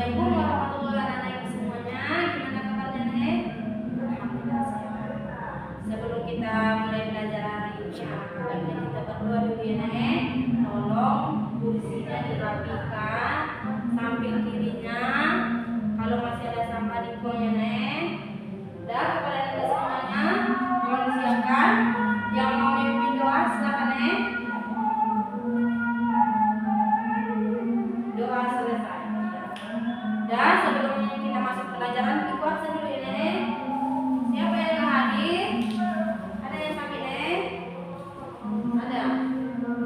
Assalamualaikum warahmatullahi wabarakatuh semuanya. Gimana kabarnya nih? Alhamdulillah sehat. Sebelum kita mulai belajar hari ini, baiknya kita berdoa dulu ya nih. Tolong kursinya dirapikan, samping kirinya. Kalau masih ada sampah dibuang ya nih. Dan kepada kita semuanya, mohon disiapkan. Yang mau memimpin doa silakan nih. Doa selesai. Dan sebelum kita masuk pelajaran, ibu absen dulu ya nenek. Siapa yang nggak hadir? Ada yang sakit nenek? Ada.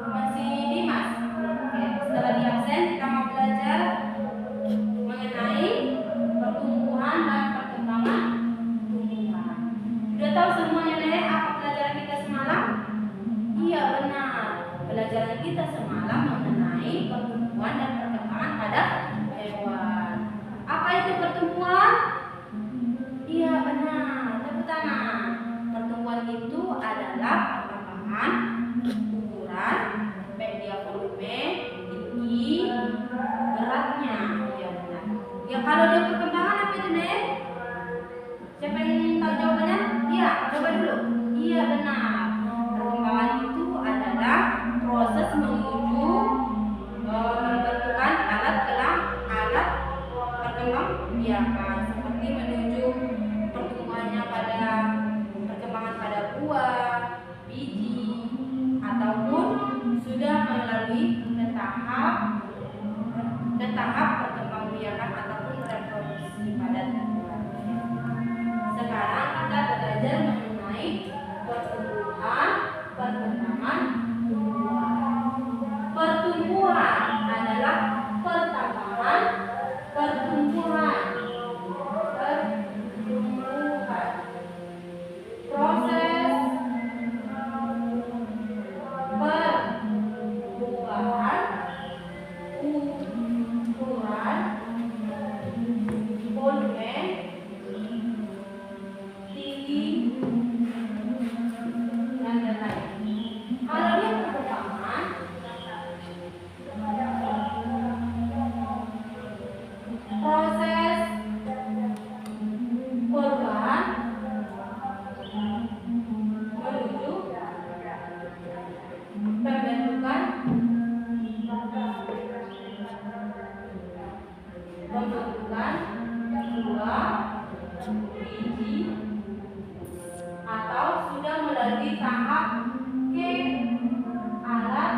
Masih Dimas. Oke. Setelah di absen kita mau belajar mengenai pertumbuhan dan perkembangan tumbuhan. Sudah tahu semuanya nenek apa pelajaran kita semalam? Iya benar. Pelajaran kita semalam mengenai pertumbuhan dan perkembangan pada hewan. Apa itu pertumbuhan? Iya benar. Tepuk tangan. Pertumbuhan itu adalah perkembangan ukuran, baik dia volume, tinggi, beratnya. Iya benar. Ya kalau dia perkembangan apa itu nek? Siapa yang tahu jawabannya? Iya, coba dulu. Iya benar. Perkembangan itu adalah proses menuju pembentukan alat perkembangbiakan, seperti menuju pertumbuhannya pada perkembangan pada buah, biji, ataupun sudah melalui ke tahap perkembangbiakan ataupun reproduksi pada tumbuhan. Sekarang kita belajar mengenai pertumbuhan, perkembangan tumbuhan. Pertumbuhan adalah pertambahan pertumbuhan. Proses pertumbuhan ukuran, volume, tinggi, dan lain-lain. Kalau dia perkembangan, proses perubahan menuju pembentukan buah, biji, atau sudah melalui tahap ke alat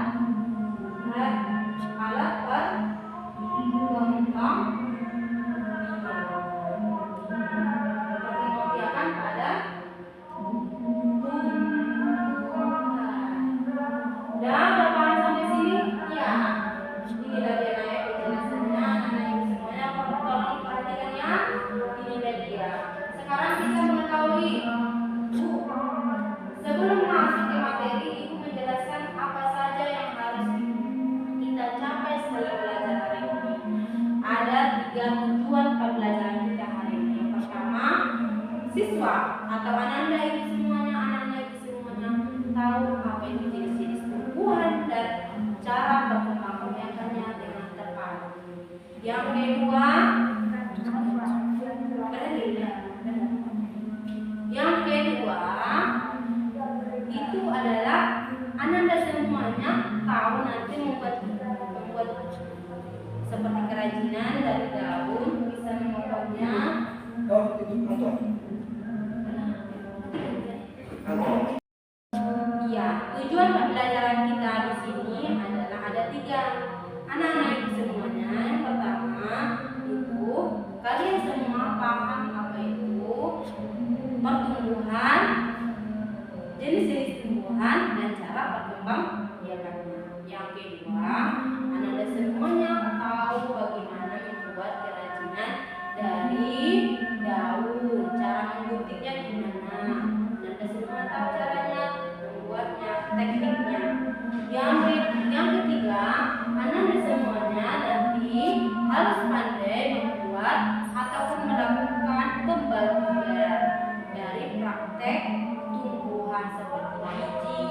perkembangbiakan pada tumbuhan. Dan udah paham sampai sini? Ya. Inilah dia naik penjelasannya, anak ibu semuanya. Tolong perhatikan ya. Inilah dia. Sekarang kita mengetahui, sebelum masuk ke materi, ibu menjelaskan apa saja yang harus kita capai setelah belajar hari ini. Ada 3 tujuan pembelajaran kita hari ini. Yang pertama, siswa atau anak-anak ibu semuanya tahu apa itu jenis-jenis tumbuhan dan cara perkembangannya dengan tepat. Yang kedua, itu adalah anak-anak semuanya tahu nanti membuat seperti kerajinan dari daun, bisa membuatnya. Iya, tujuan pembelajaran kita di sini adalah ada 3. Anak-anak itu semuanya. Yang pertama itu kalian semua paham apa itu pertumbuhan, jenis-jenis tumbuhan dan cara perkembangbiakannya. Yang kedua, anak-anak semuanya tahu bagaimana membuat kerajinan dari daun, cara mengguntingnya gimana. Anak-anak semua tahu caranya membuatnya, tekniknya. Yang ketiga, anak-anak semuanya nanti harus pandai membuat ataupun melakukan pembagian dari praktek tumbuhan seperti biji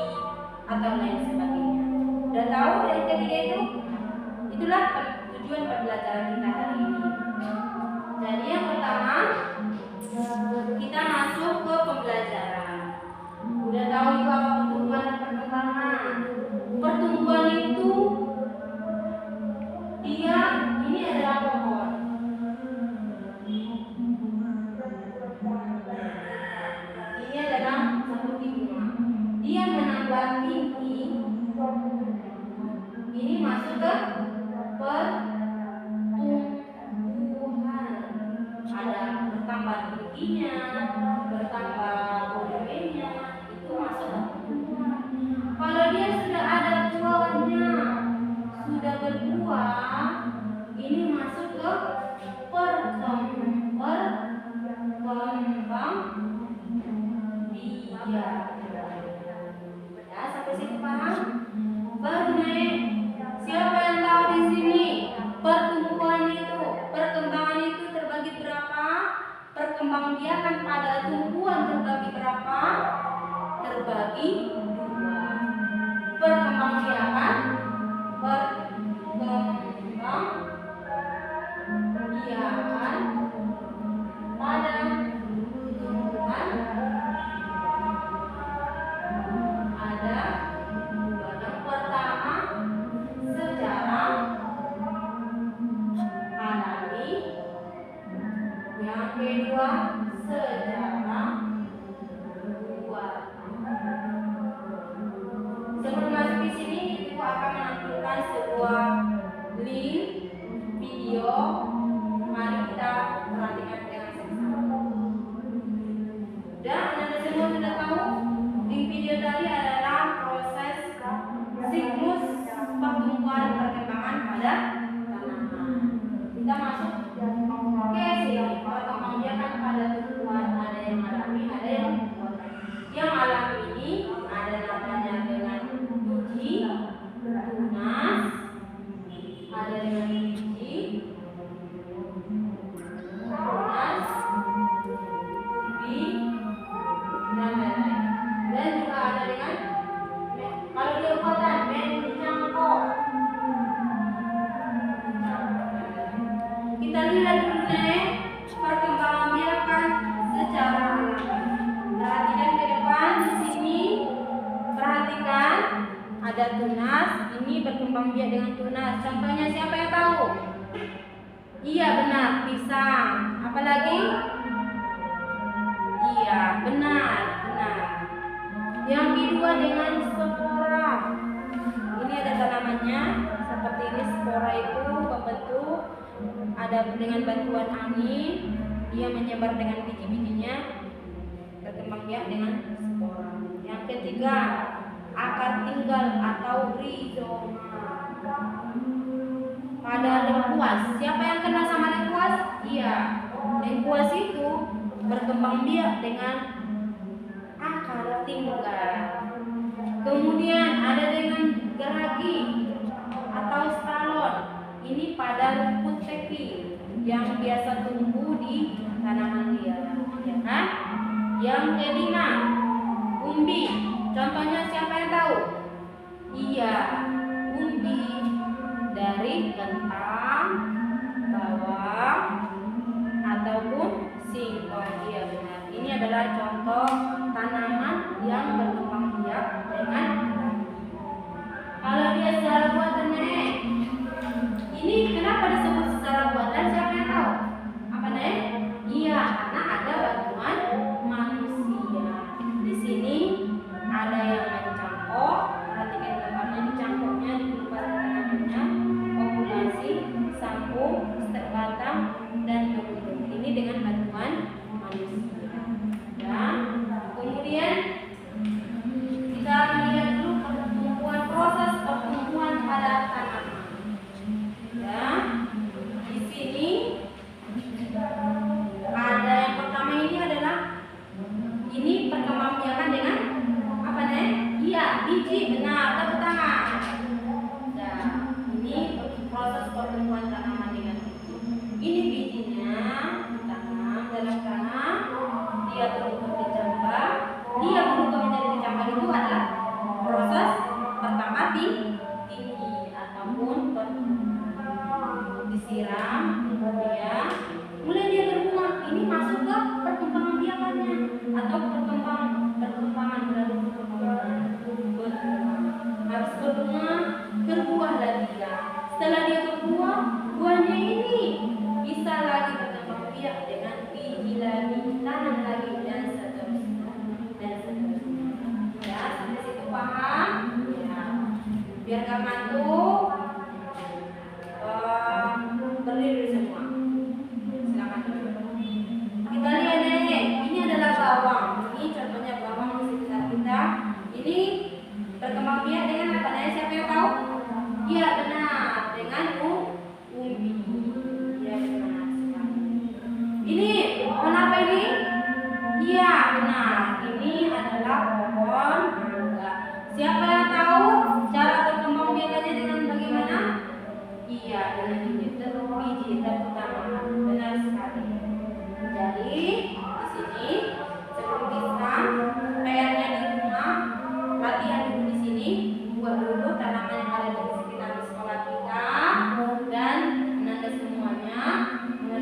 atau lain sebagainya. Udah tahu yang ketiga itu? Itulah tujuan pembelajaran kita hari ini. giginya, bertambah volumenya, itu masuk pertumbuhan. Kalau dia sudah ada buahnya, sudah berbuah, ini masuk ke perkembang biak. Ya, sampai situ paham? Baru naik. Siapa yang tahu di sini pertumbuhan itu, perkembangan itu terbagi berapa? Perkembangbiakan pada tumbuhan terbagi berapa? Terbagi 2. Perkembangbiakan pada tumbuhan ada 2. Yang pertama secara alami, yang kedua secara buatan. Sebelum masuk di sini, Ibu akan menampilkan sebuah link video. Mari kita perhatikan dengan sama-sama. Dan Anda semua sudah tahu, di video tadi adalah proses siklus pertumbuhan perkembangan pada tanaman. Kita masuk ke sini. Perkembangbiakan pada tumbuhan ada yang alami, ada yang buatan. Yang alami ini ada namanya dengan biji, tunas, ada dengan biji, tunas, biji, dan lain-lain. Dan juga ada dengan kalau dia buatan mencangkok. Kita lihat dulu nih perkembangbiakan secara alami. Perhatikan ke depan di sini. Perhatikan ada tunas. Ini berkembang biak dengan tunas. Contohnya siapa yang tahu? Iya benar, pisang. Apalagi? Iya benar. Yang kedua dengan spora. Ini ada tanamannya seperti ini. Spora itu membentuk, ada dengan bantuan angin, dia menyebar dengan biji-bijinya, berkembang biak dengan spora. Yang ketiga akar tinggal atau rizoma. Pada lengkuas, siapa yang kenal sama lengkuas? Iya, lengkuas itu berkembang biak dengan akar tinggal. Kemudian ada dengan geragi atau stalon. Ini pada rumput teki yang biasa tumbuh di tanaman liar, ya kan? Yang kelima, umbi. Contohnya siapa yang tahu? Iya, umbi dari kentang, bawang, ataupun singkong. Iya benar. Ini adalah contoh tanaman yang berkembang biak dengan kalau dia secara buatan nih. Ini kenapa disebut secara buatan? Siapa yang tahu? Apa nih? Iya, karena ada bantuan manusia. Di sini ada yang mencangkok. Perhatikan gambarnya, dicangkoknya, dikelupas tanamannya, populasi, sambung, stek batang, dan beruntung. Ini dengan bantuan manusia. Dan kemudian kita lihat dulu pertumbuhan, proses pertumbuhan pada tanaman. Ya, di sini ada yang pertama ini adalah ini perkembangbiakan dengan apa nih? Iya, biji. Benar, tepuk tangan. Nah, ini proses pertumbuhan tanaman dengan biji. Ini bijinya ditanam dalam tanah, dia berubah kecambah. Dia berubah menjadi kecambah itu adalah proses pertama tinggi ataupun disiram, kemudian mulai dia berbunga. Ini masuk ke perkembangan biakannya atau perkembangan dari perkembangan harus berbunga, berbuah lagi ya. Setelah dia berbuah, buahnya ini bisa lagi berkembang biak dengan biji lagi, tanam lagi, dan seterusnya. Ya, sampai situ paham? Ya. Biar gak ngantuk, berdiri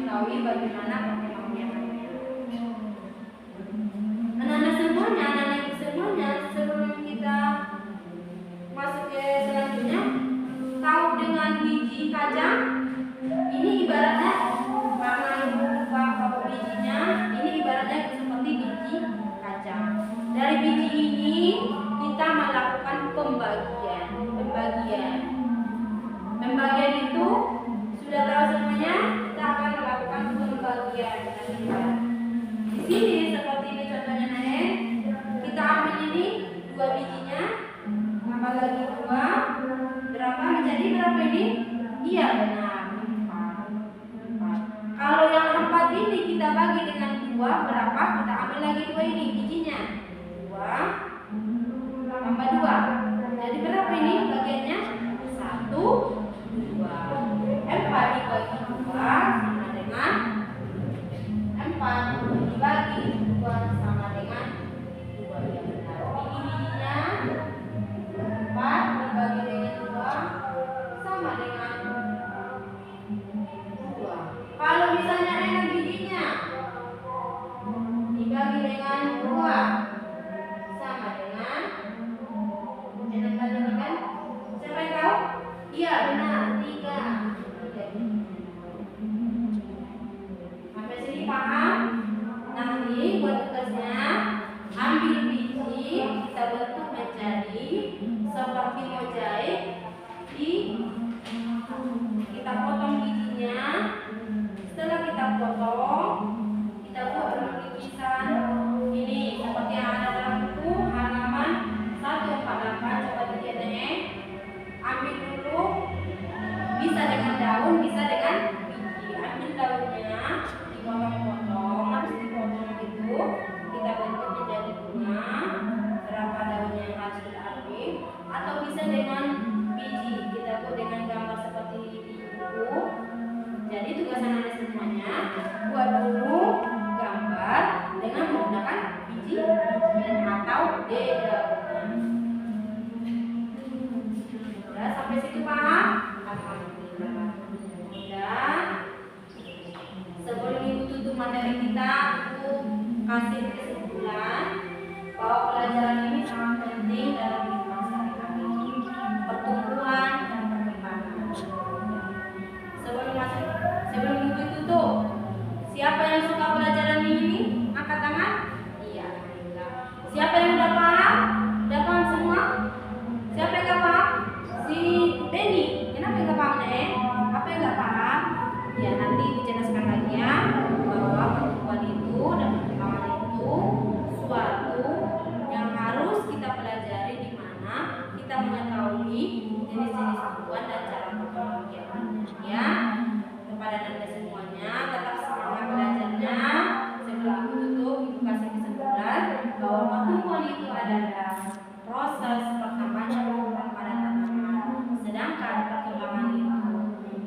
mengetahui bagaimana perkembangannya. Anak-anak ibu semuanya, sebelum kita masuk ke selanjutnya, tahu dengan biji kacang? Ini ibaratnya, karena ibu lupa kalau bijinya, ini ibaratnya seperti biji kacang. Dari biji ini kita melakukan pembagian. Pembagian itu sudah tahu semuanya, kita akan melakukan pembagian. Di sini seperti ini contohnya Nenek, kita ambil ini 2 bijinya, tambah lagi 2, berapa menjadi berapa ini? Iya benar, 4. Kalau yang 4 ini kita bagi dengan 2, berapa? Kita ambil lagi 2 ini bijinya, 2 tambah 2, jadi berapa ini bagiannya? 1, 2. 4 dibagi 2 sama dengan 4 dibagi 2 sama dengan 2. Ya benar. Bijinya 4 dibagi dengan 2 sama dengan 2. Kalau misalnya enak bijinya dibagi dengan 2 sama dengan enak tadi kan? Siapa yang tahu? Iya benar, 3. Sampai sini paham? Nanti buat tugasnya ambil biji, kita bentuk menjadi seperti mozaik. Kita potong bijinya. Setelah kita potong, kita buat lukisan ini seperti yang ada dalam buku halaman 148. Coba dilihat Nenek. Ambil dulu, bisa dengan daun, bisa dengan biji. Ambil daunnya, dipotong-potong, habis dipotong itu kita bentuk menjadi bunga. Berapa daunnya yang harus kita ambil, atau bisa dengan biji. Kita buat dengan gambar seperti di buku. Jadi tugas anak semuanya, buat dulu gambar dengan menggunakan biji-bijian atau dedaunan. Sudah sampai situ paham? Alhamdulillah. Dan sebelum ibu tutup materi kita, aku kasih kesimpulan bahwa pelajaran ini sangat penting dalam kehidupan sehari-hari, pertumbuhan dan perkembangan. Sebelum ibu tutup, siapa yang suka pelajaran ini? Angkat tangan. Iya, alhamdulillah. Siapa yang udah paham? Udah paham semua? Siapa yang nggak paham? Si Benny. Kenapa nggak paham Nek? Apa yang nggak paham? Ya nanti dijelaskan lagi ya, bahwa pertumbuhan itu dan perkembangan itu suatu yang harus kita pelajari, di mana kita mengetahui jenis-jenis tumbuhan dan cara perkembangannya. Ya, kepada anda semuanya tetap semangat belajarnya. Sebelum ibu tutup, ibu kasih kesimpulan bahwa pertumbuhan itu adalah proses pertambahan ukuran pada tanaman, sedangkan perkembangan itu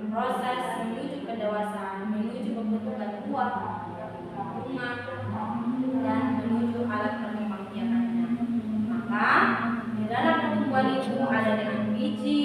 proses menuju kedewasaan, menuju pembentukan buah, bunga, dan menuju alat perkembangbiakannya. Maka di dalam pertumbuhan itu ada dengan biji,